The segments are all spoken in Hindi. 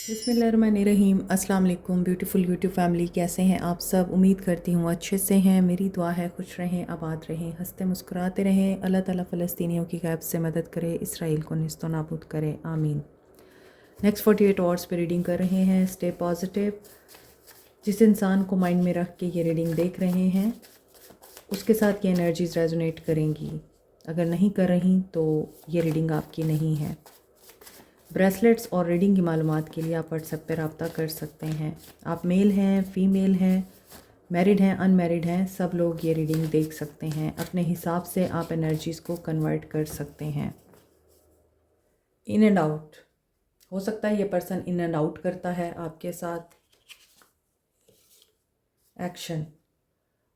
बिस्मिल्लाहिर्रहमानिर्रहीम। अस्सलाम वालेकुम ब्यूटीफुल यूट्यूब फैमिली, कैसे हैं आप सब? उम्मीद करती हूँ अच्छे से हैं। मेरी दुआ है खुश रहें, आबाद रहें, हंसते मुस्कुराते रहें। अल्लाह ताला फ़लस्तीनियों की गैब से मदद करे, इसराइल को निस्तो नाबूद करे, आमीन। नेक्स्ट 48 आवर्स पे रीडिंग कर रहे हैं। Stay positive. जिस इंसान को माइंड में रख के ये रीडिंग देख रहे हैं उसके साथ ये एनर्जीज़ रेजोनेट करेंगी। अगर नहीं कर रही तो ये रीडिंग आपकी नहीं है। ब्रेसलेट्स और रीडिंग की मालूमात के लिए आप व्हाट्सएप पर रब्ता कर सकते हैं। आप मेल हैं, फ़ीमेल हैं, मैरिड हैं, अनमैरिड हैं, सब लोग ये रीडिंग देख सकते हैं। अपने हिसाब से आप एनर्जीज़ को कन्वर्ट कर सकते हैं। इन एंड आउट हो सकता है ये पर्सन इन एंड आउट करता है आपके साथ। एक्शन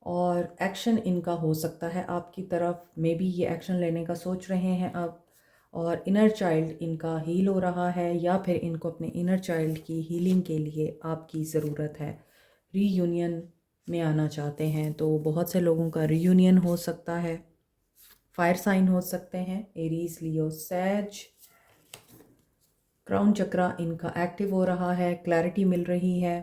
और एक्शन इनका हो सकता है आपकी तरफ। मे बी ये एक्शन लेने का सोच रहे हैं अब, और इनर चाइल्ड इनका हील हो रहा है, या फिर इनको अपने इनर चाइल्ड की हीलिंग के लिए आपकी ज़रूरत है। रीयूनियन में आना चाहते हैं, तो बहुत से लोगों का रीयूनियन हो सकता है। फायर साइन हो सकते हैं, एरीज, लियो, सैज। क्राउन चक्रा इनका एक्टिव हो रहा है, क्लैरिटी मिल रही है,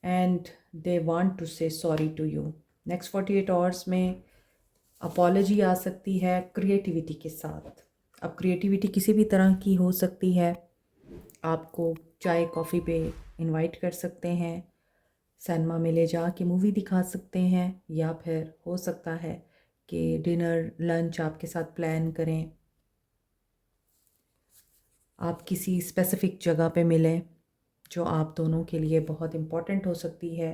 and they want to say sorry to you. Next 48 hours में अपॉलजी आ सकती है क्रिएटिविटी के साथ। अब क्रिएटिविटी किसी भी तरह की हो सकती है। आपको चाय कॉफ़ी पे इनवाइट कर सकते हैं, सिनेमा में ले जा के मूवी दिखा सकते हैं, या फिर हो सकता है कि डिनर लंच आपके साथ प्लान करें। आप किसी स्पेसिफ़िक जगह पे मिलें जो आप दोनों के लिए बहुत इम्पॉर्टेंट हो सकती है,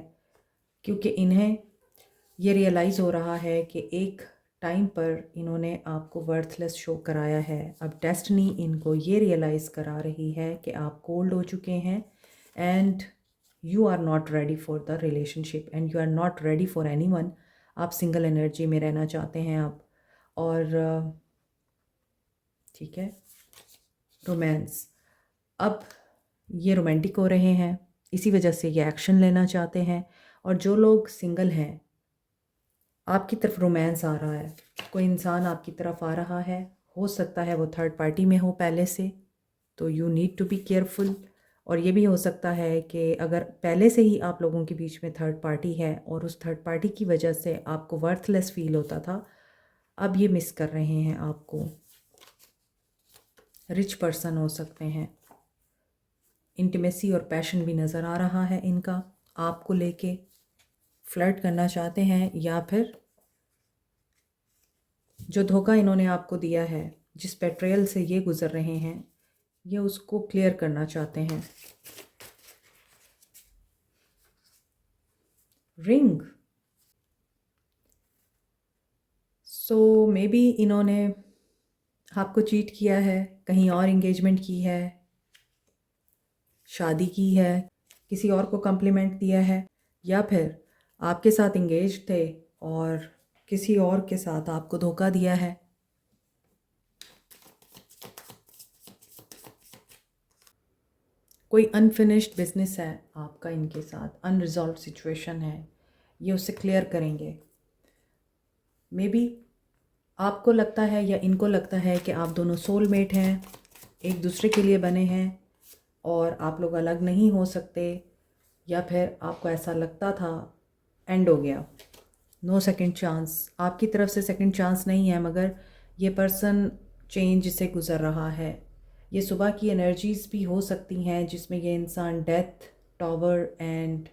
क्योंकि इन्हें ये रियलाइज़ हो रहा है कि एक टाइम पर इन्होंने आपको वर्थलेस शो कराया है। अब डेस्टिनी इनको ये रियलाइज़ करा रही है कि आप कोल्ड हो चुके हैं, and you are not ready for the relationship, and you are not ready for anyone. आप सिंगल एनर्जी में रहना चाहते हैं आप। और ठीक है, रोमांस, अब ये रोमांटिक हो रहे हैं, इसी वजह से ये एक्शन लेना चाहते हैं। और जो लोग सिंगल हैं, आपकी तरफ रोमांस आ रहा है, कोई इंसान आपकी तरफ आ रहा है, हो सकता है वो थर्ड पार्टी में हो पहले से, तो you need to be careful. और ये भी हो सकता है कि अगर पहले से ही आप लोगों के बीच में थर्ड पार्टी है और उस थर्ड पार्टी की वजह से आपको वर्थलेस फील होता था, अब ये मिस कर रहे हैं आपको। रिच पर्सन हो सकते हैं। इंटीमेसी और पैशन भी नज़र आ रहा है इनका, आपको लेके फ्लर्ट करना चाहते हैं, या फिर जो धोखा इन्होंने आपको दिया है, जिस बेट्रेयल से ये गुज़र रहे हैं, ये उसको क्लियर करना चाहते हैं। रिंग, सो मे बी इन्होंने आपको चीट किया है, कहीं और इंगेजमेंट की है, शादी की है, किसी और को कम्प्लीमेंट दिया है, या फिर आपके साथ इंगेज थे और किसी और के साथ आपको धोखा दिया है। कोई अनफिनिश्ड बिजनेस है आपका इनके साथ, अनरिजॉल्व सिचुएशन है, ये उससे क्लियर करेंगे। मे बी आपको लगता है या इनको लगता है कि आप दोनों सोलमेट हैं, एक दूसरे के लिए बने हैं और आप लोग अलग नहीं हो सकते, या फिर आपको ऐसा लगता था एंड हो गया, नो सेकंड चांस। आपकी तरफ से सेकंड चांस नहीं है, मगर ये पर्सन चेंज से गुज़र रहा है। ये सुबह की एनर्जीज़ भी हो सकती हैं जिसमें ये इंसान डेथ, टॉवर एंड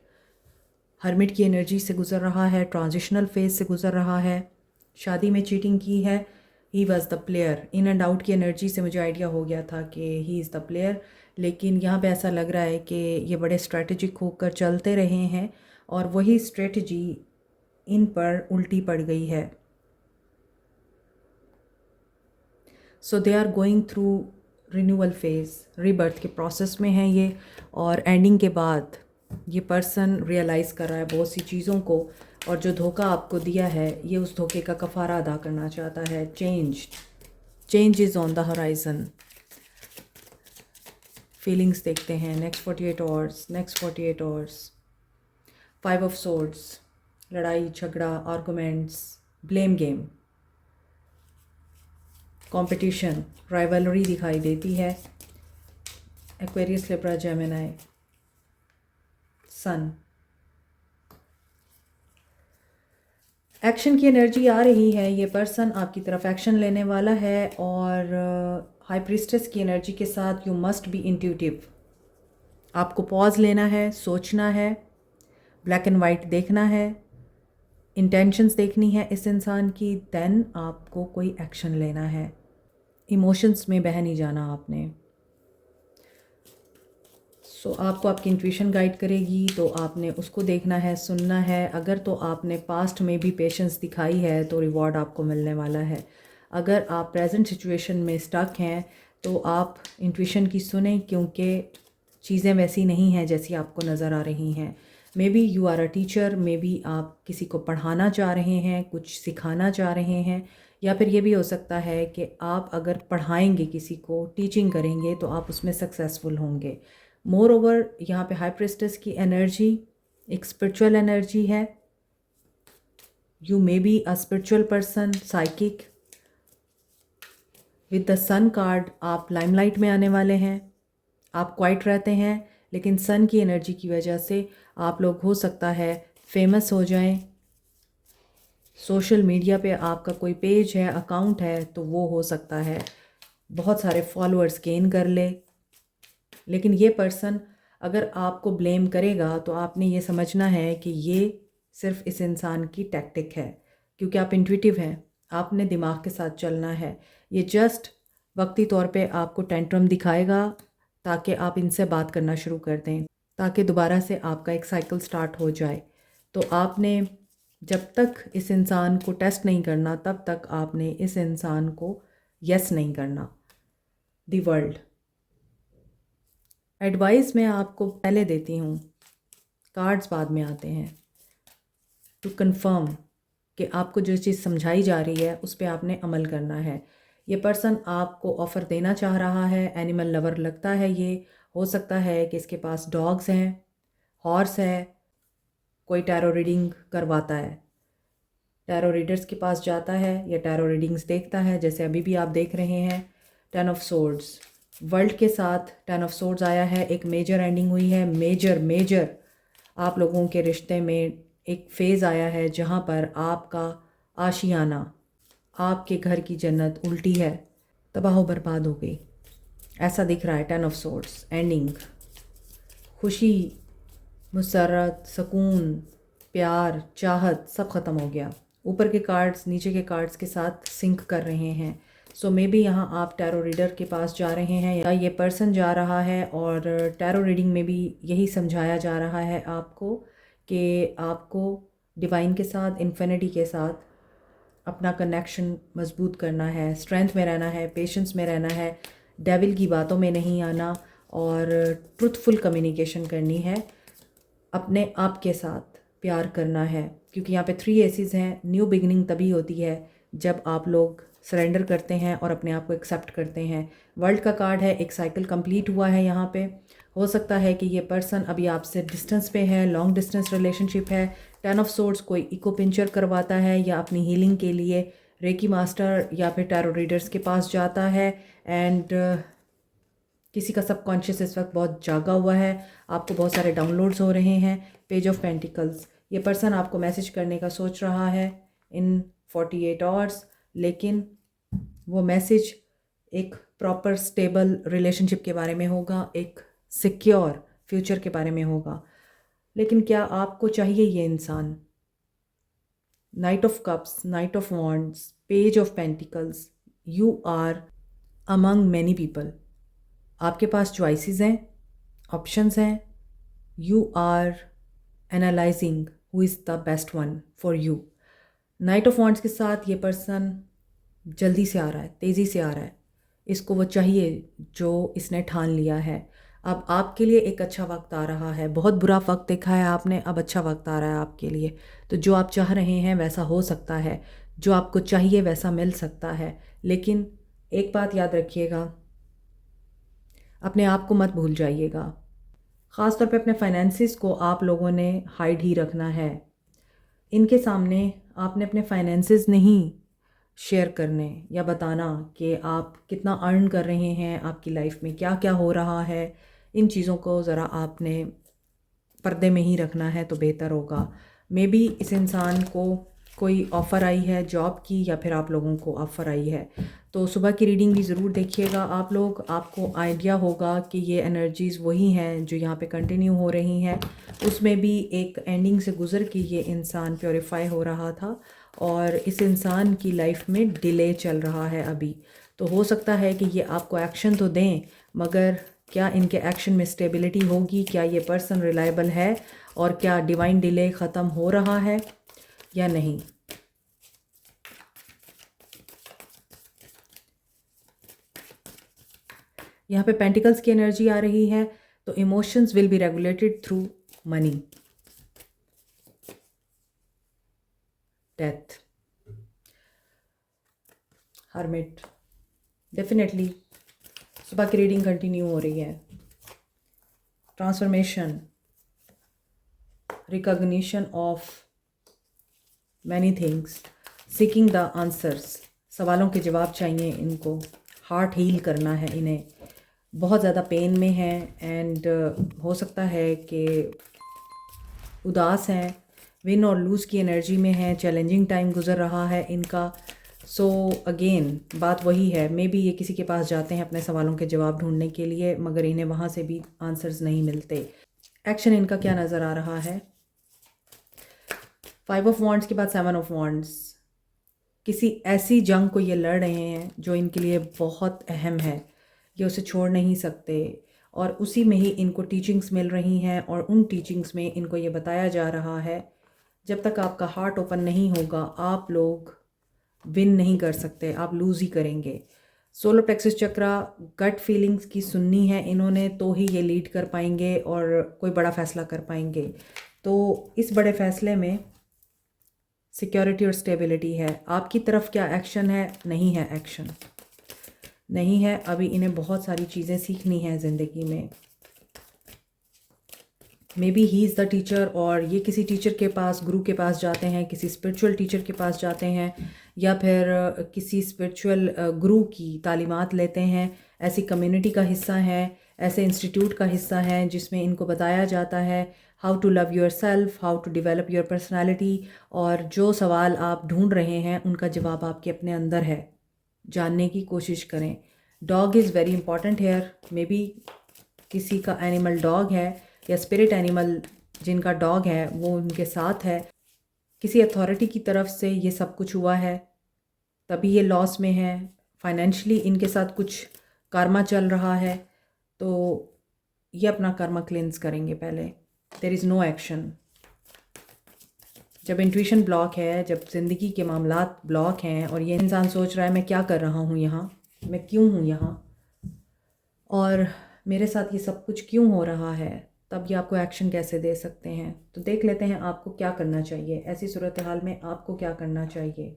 हर्मिट की एनर्जी से गुज़र रहा है, ट्रांजिशनल फेज से गुज़र रहा है। शादी में चीटिंग की है, he was the player. In and out की एनर्जी से मुझे आइडिया हो गया था कि ही इज़ द प्लेयर, लेकिन यहाँ पे ऐसा लग रहा है कि ये बड़े स्ट्रेटजिक होकर चलते रहे हैं और वही स्ट्रेटजी इन पर उल्टी पड़ गई है। So they are going through renewal phase, rebirth के प्रोसेस में है ये, और एंडिंग के बाद ये पर्सन रियलाइज़ कर रहा है बहुत सी चीज़ों को, और जो धोखा आपको दिया है ये उस धोखे का कफ़ारा अदा करना चाहता है। Change is on the horizon. Feelings देखते हैं। Next 48 hours. 5 ऑफ सोर्ड्स, लड़ाई झगड़ा, arguments, blame game, competition, rivalry दिखाई देती है। एक्वेरियस, लिब्रा, जेमिनी, सन। एक्शन की एनर्जी आ रही है, ये पर्सन आपकी तरफ एक्शन लेने वाला है। और हाई प्रीस्टेस की एनर्जी के साथ यू मस्ट बी इंट्यूटिव। आपको पॉज लेना है, सोचना है, ब्लैक एंड वाइट देखना है, इंटेंशंस देखनी है इस इंसान की, देन आपको कोई एक्शन लेना है। इमोशंस में बह नहीं जाना आपने। सो आपको आपकी इंट्यूशन गाइड करेगी, तो आपने उसको देखना है, सुनना है। अगर तो आपने पास्ट में भी पेशेंस दिखाई है तो रिवॉर्ड आपको मिलने वाला है। अगर आप प्रेजेंट सिचुएशन में स्टक हैं तो आप इंट्यूशन की सुने, क्योंकि चीज़ें वैसी नहीं हैं जैसी आपको नज़र आ रही हैं। Maybe you are a teacher, maybe आप किसी को पढ़ाना चाह रहे हैं, कुछ सिखाना चाह रहे हैं, या फिर ये भी हो सकता है कि आप अगर पढ़ाएंगे, किसी को टीचिंग करेंगे, तो आप उसमें सक्सेसफुल होंगे। मोर ओवर यहाँ पे हाई प्रेस्टेस की एनर्जी एक स्पिरिचुअल एनर्जी है। You may be a spiritual person, psychic. With the sun card आप लाइमलाइट में आने वाले हैं। आप क्वाइट रहते हैं, लेकिन सन की एनर्जी की वजह से आप लोग हो सकता है फेमस हो जाएं। सोशल मीडिया पे आपका कोई पेज है, अकाउंट है, तो वो हो सकता है बहुत सारे फॉलोअर्स गेन कर ले। लेकिन ये पर्सन अगर आपको ब्लेम करेगा तो आपने ये समझना है कि ये सिर्फ इस इंसान की टैक्टिक है, क्योंकि आप इंट्यूटिव हैं, आपने दिमाग के साथ चलना है। ये जस्ट वक्ती तौर पे आपको टेंट्रम दिखाएगा ताकि आप इनसे बात करना शुरू कर दें, ताकि दोबारा से आपका एक साइकिल स्टार्ट हो जाए। तो आपने जब तक इस इंसान को टेस्ट नहीं करना, तब तक आपने इस इंसान को यस नहीं करना। द वर्ल्ड एडवाइस मैं आपको पहले देती हूँ, कार्ड्स बाद में आते हैं। टू कंफर्म कि आपको जो चीज़ समझाई जा रही है उस पर आपने अमल करना है। ये पर्सन आपको ऑफ़र देना चाह रहा है, एनिमल लवर लगता है ये। हो सकता है कि इसके पास डॉग्स हैं, हॉर्स है, कोई टैरो रीडिंग करवाता है, टैरो रीडर्स के पास जाता है या टैरो रीडिंग्स देखता है, जैसे अभी भी आप देख रहे हैं। 10 ऑफ सोर्ड्स वर्ल्ड के साथ 10 ऑफ सोर्ड्स आया है, एक मेजर एंडिंग हुई है। मेजर आप लोगों के रिश्ते में एक फ़ेज़ आया है जहाँ पर आपका आशियाना, आपके घर की जन्नत उल्टी है, तबाह बर्बाद हो गई, ऐसा दिख रहा है। 10 ऑफ सोर्ड्स एंडिंग, खुशी, मुसर्रत, सुकून, प्यार, चाहत सब ख़त्म हो गया। ऊपर के कार्ड्स नीचे के कार्ड्स के साथ सिंक कर रहे हैं। सो मे बी यहाँ आप टैरो रीडर के पास जा रहे हैं या ये पर्सन जा रहा है, और टैरो रीडिंग में भी यही समझाया जा रहा है आपको कि आपको डिवाइन के साथ, इन्फिनिटी के साथ अपना कनेक्शन मजबूत करना है, स्ट्रेंथ में रहना है, पेशेंस में रहना है, डेविल की बातों में नहीं आना, और ट्रुथफुल कम्युनिकेशन करनी है, अपने आप के साथ प्यार करना है। क्योंकि यहाँ पे 3 एसेस हैं। न्यू बिगिनिंग तभी होती है जब आप लोग सरेंडर करते हैं और अपने आप को एक्सेप्ट करते हैं। वर्ल्ड का कार्ड है, एक साइकिल कंप्लीट हुआ है यहाँ पे। हो सकता है कि ये पर्सन अभी आपसे डिस्टेंस पे है, लॉन्ग डिस्टेंस रिलेशनशिप है। 10 ऑफ सोर्ड्स कोई इको पिंचर करवाता है या अपनी हीलिंग के लिए रेकी मास्टर या फिर टैरो रीडर्स के पास जाता है। एंड किसी का सबकॉन्शियस इस वक्त बहुत जागा हुआ है, आपको बहुत सारे डाउनलोड्स हो रहे हैं। पेज ऑफ पेंटिकल्स, ये पर्सन आपको मैसेज करने का सोच रहा है इन 48 आवर्स, लेकिन वो मैसेज एक प्रॉपर स्टेबल रिलेशनशिप के बारे में होगा, एक सिक्योर फ्यूचर के बारे में होगा। लेकिन क्या आपको चाहिए ये इंसान? Knight of cups, knight of wands, page of pentacles, you are among many people. आपके पास चॉइसेस हैं, ऑप्शंस हैं। You are analysing who is the best one for you. Knight of wands के साथ ये पर्सन जल्दी से आ रहा है, तेज़ी से आ रहा है। इसको वो चाहिए जो इसने ठान लिया है। अब आपके लिए एक अच्छा वक्त आ रहा है। बहुत बुरा वक्त देखा है आपने, अब अच्छा वक्त आ रहा है आपके लिए। तो जो आप चाह रहे हैं वैसा हो सकता है, जो आपको चाहिए वैसा मिल सकता है। लेकिन एक बात याद रखिएगा, अपने आप को मत भूल जाइएगा। ख़ास तौर पे अपने फाइनेंसिस को आप लोगों ने हाइड ही रखना है। इनके सामने आपने अपने फाइनेंसिस नहीं शेयर करने या बताना कि आप कितना अर्न कर रहे हैं, आपकी लाइफ में क्या क्या हो रहा है, इन चीज़ों को ज़रा आपने पर्दे में ही रखना है तो बेहतर होगा। मे बी इस इंसान को कोई ऑफ़र आई है जॉब की, या फिर आप लोगों को ऑफ़र आई है। तो सुबह की रीडिंग भी ज़रूर देखिएगा आप लोग, आपको आइडिया होगा कि ये एनर्जीज़ वही हैं जो यहाँ पे कंटिन्यू हो रही हैं। उसमें भी एक एंडिंग से गुज़र के ये इंसान प्योरीफाई हो रहा था, और इस इंसान की लाइफ में डिले चल रहा है अभी। तो हो सकता है कि ये आपको एक्शन तो दें, मगर क्या इनके एक्शन में स्टेबिलिटी होगी, क्या ये पर्सन रिलायबल है, और क्या डिवाइन डिले ख़त्म हो रहा है या नहीं। यहाँ पे पेंटिकल्स की एनर्जी आ रही है, तो emotions will be regulated through money. Death, hermit, definitely सुबह की रीडिंग कंटिन्यू हो रही है। Transformation, recognition of many things, seeking the answers, सवालों के जवाब चाहिए इनको, हार्ट हील करना है इन्हें, बहुत ज़्यादा पेन में है, एंड हो सकता है कि उदास हैं, विन और लूज़ की एनर्जी में है, चैलेंजिंग टाइम गुजर रहा है इनका। सो अगेन बात वही है, मे बी ये किसी के पास जाते हैं अपने सवालों के जवाब ढूंढने के लिए, मगर इन्हें वहाँ से भी आंसर्स नहीं मिलते। एक्शन इनका क्या नज़र आ रहा है? 5 ऑफ वॉन्ड्स के बाद 7 ऑफ वॉन्ड्स, किसी ऐसी जंग को ये लड़ रहे हैं जो इनके लिए बहुत अहम है, ये उसे छोड़ नहीं सकते, और उसी में ही इनको टीचिंग्स मिल रही हैं, और उन टीचिंग्स में इनको ये बताया जा रहा है जब तक आपका हार्ट ओपन नहीं होगा आप लोग विन नहीं कर सकते, आप लूज़ ही करेंगे। सोलर प्लेक्सस चक्रा, गट फीलिंग्स की सुननी है इन्होंने, तो ही ये लीड कर पाएंगे और कोई बड़ा फ़ैसला कर पाएंगे। तो इस बड़े फ़ैसले में सिक्योरिटी और स्टेबिलिटी है। आपकी तरफ क्या एक्शन है? नहीं है एक्शन, नहीं है। अभी इन्हें बहुत सारी चीज़ें सीखनी है ज़िंदगी में। May be he is the teacher, और ये किसी टीचर के पास, गुरु के पास जाते हैं, किसी स्पिरिचुअल टीचर के पास जाते हैं, या फिर किसी स्पिरिचुअल गुरु की तालीमात लेते हैं। ऐसी कम्युनिटी का हिस्सा हैं, ऐसे इंस्टीट्यूट का हिस्सा हैं जिसमें इनको बताया जाता है how to love yourself, how to develop your personality, और जो सवाल आप ढूंढ रहे हैं उनका जवाब आपके अपने अंदर है, जानने की कोशिश करें। Dog is very important here. Maybe किसी का एनिमल डॉग है, या स्पिरिट एनिमल जिनका डॉग है वो उनके साथ है। किसी अथॉरिटी की तरफ से ये सब कुछ हुआ है, तभी ये लॉस में है। फाइनेंशियली इनके साथ कुछ कर्मा चल रहा है, तो ये अपना कर्मा क्लेंस करेंगे पहले। There is no action. जब इंट्यूशन ब्लॉक है, जब ज़िंदगी के मामलात ब्लॉक हैं, और ये इंसान सोच रहा है मैं क्या कर रहा हूँ यहाँ, मैं क्यों हूँ यहाँ, और मेरे साथ ये सब कुछ क्यों हो रहा है, तब ये आपको एक्शन कैसे दे सकते हैं। तो देख लेते हैं आपको क्या करना चाहिए, ऐसी सूरत हाल में आपको क्या करना चाहिए।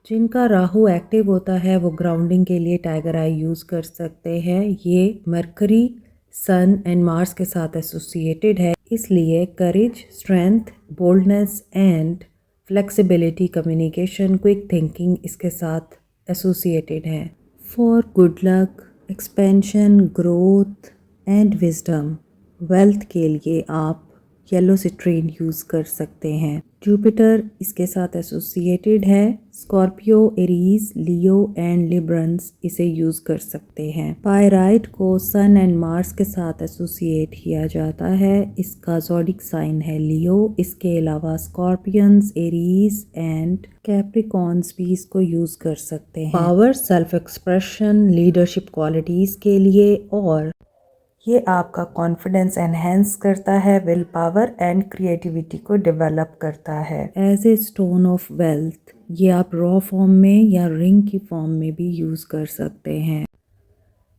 जिनका राहु एक्टिव होता है वो ग्राउंडिंग के लिए टाइगर आई यूज़ कर सकते हैं। ये मरकरी, सन एंड मार्स के साथ एसोसिएटेड है, इसलिए courage, strength, boldness and flexibility, communication, quick thinking इसके साथ एसोसिएटेड है। For good luck, expansion, growth and wisdom, wealth के लिए आप येलो सिट्रीन यूज़ कर सकते हैं। जुपिटर इसके साथ एसोसिएटेड है। Scorpio, Aries, Leo and Librans इसे यूज़ कर सकते हैं। पायराइट को सन एंड मार्स के साथ एसोसिएट किया जाता है, इसका ज़ोडिक साइन है लियो। इसके अलावा स्कॉर्पियंस, एरीज एंड कैप्रिकॉन्स भी इसको यूज़ कर सकते हैं। Power, self expression, leadership qualities के लिए, और ये आपका कॉन्फिडेंस एनहेंस करता है, विल पावर एंड क्रिएटिविटी को डेवलप करता है। As a stone of wealth, ये आप रॉ फॉर्म में या रिंग की फॉर्म में भी यूज़ कर सकते हैं।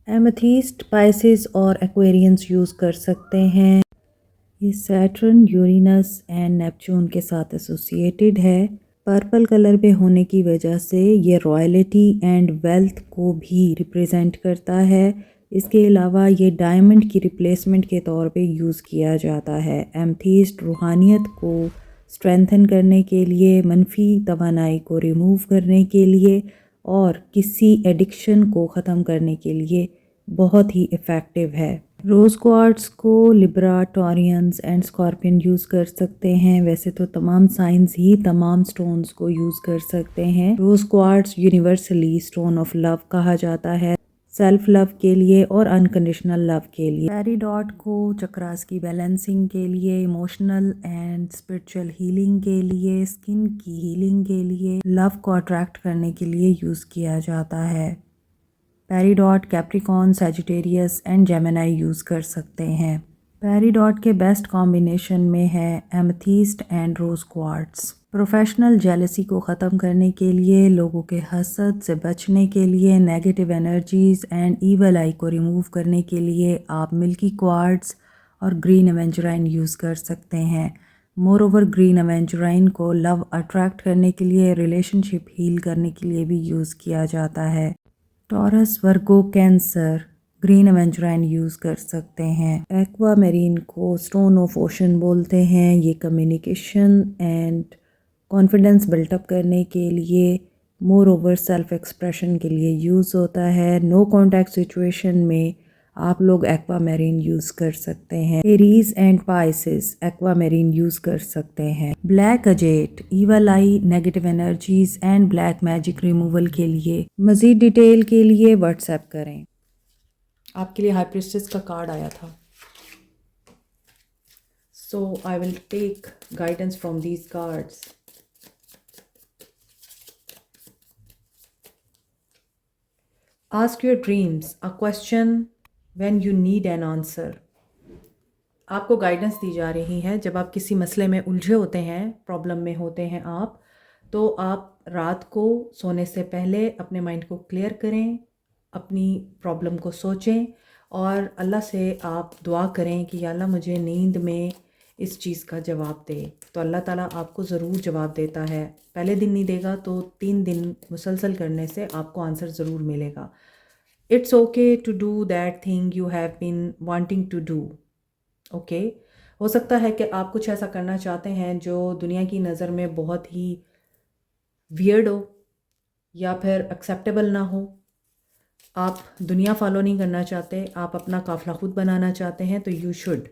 एमेथिस्ट, पाइसिस और एक्वेरियंस यूज़ कर सकते हैं। ये सैटर्न, यूरेनस एंड नेपच्यून के साथ एसोसिएटेड है। पर्पल कलर में होने की वजह से ये रॉयल्टी एंड वेल्थ को भी रिप्रेजेंट करता है। इसके अलावा ये डायमंड की रिप्लेसमेंट के तौर पे यूज़ किया जाता है। एमेथिस्ट रूहानियत को स्ट्रेंथन करने के लिए, मनफी तवानाई को रिमूव करने के लिए, और किसी एडिक्शन को ख़त्म करने के लिए बहुत ही इफ़ेक्टिव है। रोज़ क्वार्ट्स को Libra, Taureans and scorpion use कर सकते हैं। वैसे तो तमाम साइंस ही तमाम स्टोन्स को यूज़ कर सकते हैं। Rose quartz universally stone of love कहा जाता है, सेल्फ लव के लिए और अनकंडीशनल लव के लिए। पेरीडॉट को चक्रास की बैलेंसिंग के लिए, इमोशनल एंड स्पिरिचुअल हीलिंग के लिए, स्किन की हीलिंग के लिए, लव को अट्रैक्ट करने के लिए यूज़ किया जाता है। Peridot Capricorn, Sagittarius and Gemini use कर सकते हैं। पेरीडॉट के बेस्ट कॉम्बिनेशन में है amethyst and rose quartz. Professional jealousy को ख़त्म करने के लिए, लोगों के हसद से बचने के लिए, नेगेटिव एनर्जीज एंड ईवल आई को रिमूव करने के लिए आप मिल्की क्वार्ट्स और ग्रीन एवेंजराइन यूज़ कर सकते हैं। मोर ओवर ग्रीन एवेंजराइन को लव अट्रैक्ट करने के लिए, रिलेशनशिप हील करने के लिए भी यूज़ किया जाता है। टॉरस, वर्गो, कैंसर ग्रीन एवेंजराइन यूज़ कर सकते हैं। एक्वा मेरीन को स्टोन ऑफ ओशन बोलते हैं। ये कम्युनिकेशन एंड कॉन्फिडेंस बिल्टअप करने के लिए, मोर ओवर सेल्फ एक्सप्रेशन के लिए यूज़ होता है। नो कॉन्टैक्ट सिचुएशन में आप लोग एक्वा मेरीन यूज़ कर सकते हैं। Aries and Pisces aqua marine use कर सकते हैं। Black अजेट evil I, negative energies and black magic removal के लिए। मज़ीद डिटेल के लिए व्हाट्सएप करें। आपके लिए हाई प्रिस्टेस का कार्ड आया था, so I will take guidance from these cards. Ask your dreams a question when you need an answer. आपको गाइडेंस दी जा रही है, जब आप किसी मसले में उलझे होते हैं, प्रॉब्लम में होते हैं आप, तो आप रात को सोने से पहले अपने माइंड को क्लियर करें, अपनी प्रॉब्लम को सोचें और अल्लाह से आप दुआ करें कि या अल्लाह मुझे नींद में इस चीज़ का जवाब दे। तो अल्लाह ताला आपको ज़रूर जवाब देता है। पहले दिन नहीं देगा तो 3 दिन मुसलसल करने से आपको आंसर ज़रूर मिलेगा। It's okay to do that thing you have been wanting to do. Okay, हो सकता है कि आप कुछ ऐसा करना चाहते हैं जो दुनिया की नज़र में बहुत ही वियर्ड हो या फिर एक्सेप्टेबल ना हो। आप दुनिया फॉलो नहीं करना चाहते, आप अपना काफ़िला खुद बनाना चाहते हैं, तो यू शुड,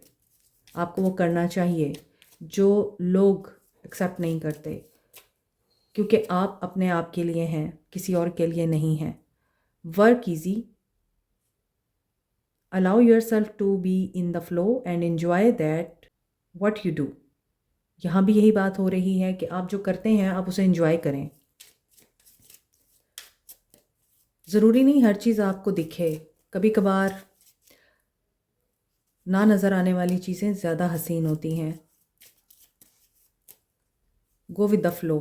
आपको वो करना चाहिए जो लोग एक्सेप्ट नहीं करते, क्योंकि आप अपने आप के लिए हैं, किसी और के लिए नहीं हैं। Work easy, allow yourself to be in the flow and enjoy that what you do. यहाँ भी यही बात हो रही है कि आप जो करते हैं आप उसे एंजॉय करें। ज़रूरी नहीं हर चीज़ आपको दिखे, कभी कभार ना नज़र आने वाली चीज़ें ज़्यादा हसीन होती हैं। Go with the flow.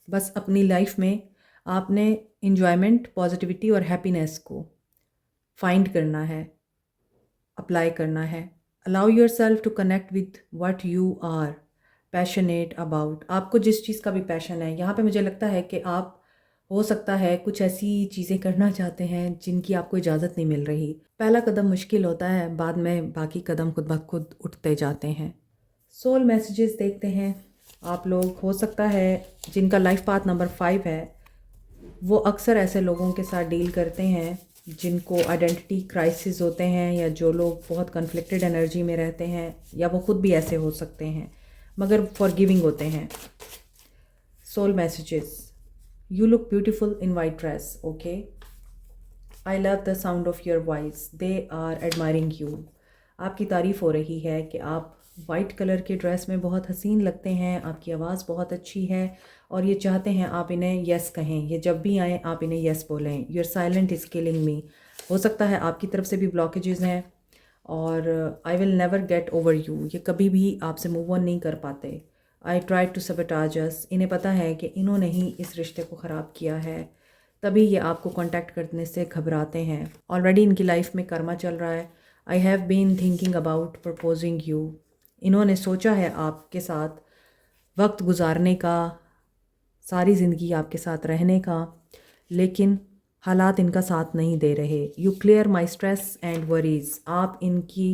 बस अपनी लाइफ में आपने इंजॉयमेंट, पॉजिटिविटी और हैप्पीनेस को फाइंड करना है, अप्लाई करना है। Allow yourself to connect with what you are passionate about. आपको जिस चीज़ का भी पैशन है, यहाँ पे मुझे लगता है कि आप हो सकता है कुछ ऐसी चीज़ें करना चाहते हैं जिनकी आपको इजाज़त नहीं मिल रही। पहला कदम मुश्किल होता है, बाद में बाकी कदम खुद ब खुद उठते जाते हैं। सोल मैसेजेस देखते हैं। आप लोग हो सकता है जिनका लाइफ पाथ नंबर 5 है, वो अक्सर ऐसे लोगों के साथ डील करते हैं जिनको आइडेंटिटी क्राइसिस होते हैं, या जो लोग बहुत कन्फ्लिक्टेड एनर्जी में रहते हैं, या वो खुद भी ऐसे हो सकते हैं मगर फॉरगिविंग होते हैं। Soul messages, you look beautiful in white dress, okay, I love the sound of your voice, they are admiring you. आपकी तारीफ़ हो रही है कि आप वाइट कलर के ड्रेस में बहुत हसीन लगते हैं, आपकी आवाज़ बहुत अच्छी है और ये चाहते हैं आप इन्हें यस कहें, ये जब भी आएँ आप इन्हें यस बोलें। Your silent is killing me. हो सकता है आपकी तरफ से भी ब्लॉकेजेस हैं और I will never get over you, ये कभी भी आपसे मूव ऑन नहीं कर पाते। आई ट्राई टू सबटाज अस, इन्हें पता है कि इन्होंने ही इस रिश्ते को ख़राब किया है, तभी ये आपको कांटेक्ट करने से घबराते हैं। ऑलरेडी इनकी लाइफ में कर्मा चल रहा है। I have been thinking about proposing you, इन्होंने सोचा है आपके साथ वक्त गुजारने का, सारी ज़िंदगी आपके साथ रहने का, लेकिन हालात इनका साथ नहीं दे रहे। You clear my stress and worries, आप इनकी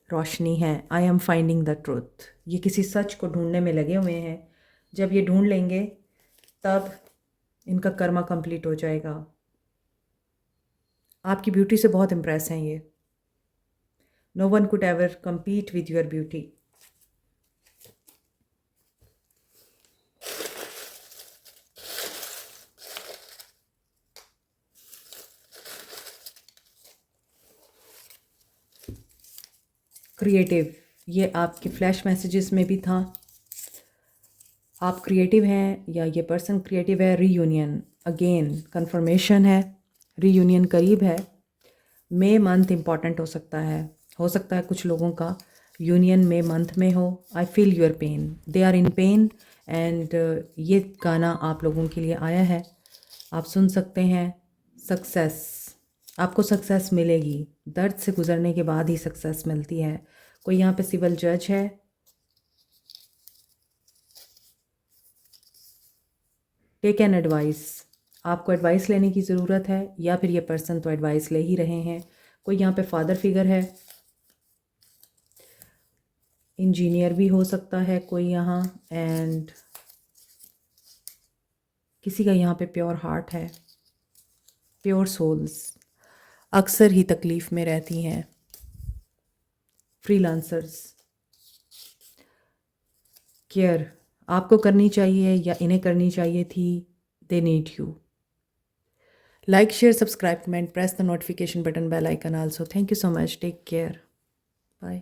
रोशनी है। I am finding the truth, ये किसी सच को ढूंढने में लगे हुए हैं। जब ये ढूंढ लेंगे तब इनका कर्मा कंप्लीट हो जाएगा। आपकी ब्यूटी से बहुत इम्प्रेस हैं ये। No one could ever compete with your beauty. Creative, ये आपके फ्लैश मैसेजेस में भी था। आप क्रिएटिव हैं या ये पर्सन क्रिएटिव है। रीयूनियन, अगेन कंफर्मेशन है, रीयूनियन करीब है। मई मंथ इम्पॉर्टेंट हो सकता है कुछ लोगों का यूनियन मई मंथ में हो। I feel your pain, they are in pain and ये गाना आप लोगों के लिए आया है। आप सुन सकते हैं। सक्सेस, आपको सक्सेस मिलेगी। दर्द से गुजरने के बाद ही सक्सेस मिलती है। कोई यहाँ पे सिविल जज है। टेक एन एडवाइस, आपको एडवाइस लेने की ज़रूरत है या फिर ये पर्सन तो एडवाइस ले ही रहे हैं। कोई यहाँ पे फादर फिगर है। इंजीनियर भी हो सकता है कोई यहाँ। एंड किसी का यहाँ पे प्योर हार्ट है। प्योर सोल्स अक्सर ही तकलीफ़ में रहती हैं। फ्रीलांसर्स, केयर आपको करनी चाहिए या इन्हें करनी चाहिए थी। They need you. Like, share, subscribe, comment, press the notification button, bell icon also. Thank you so much. Take care. Bye.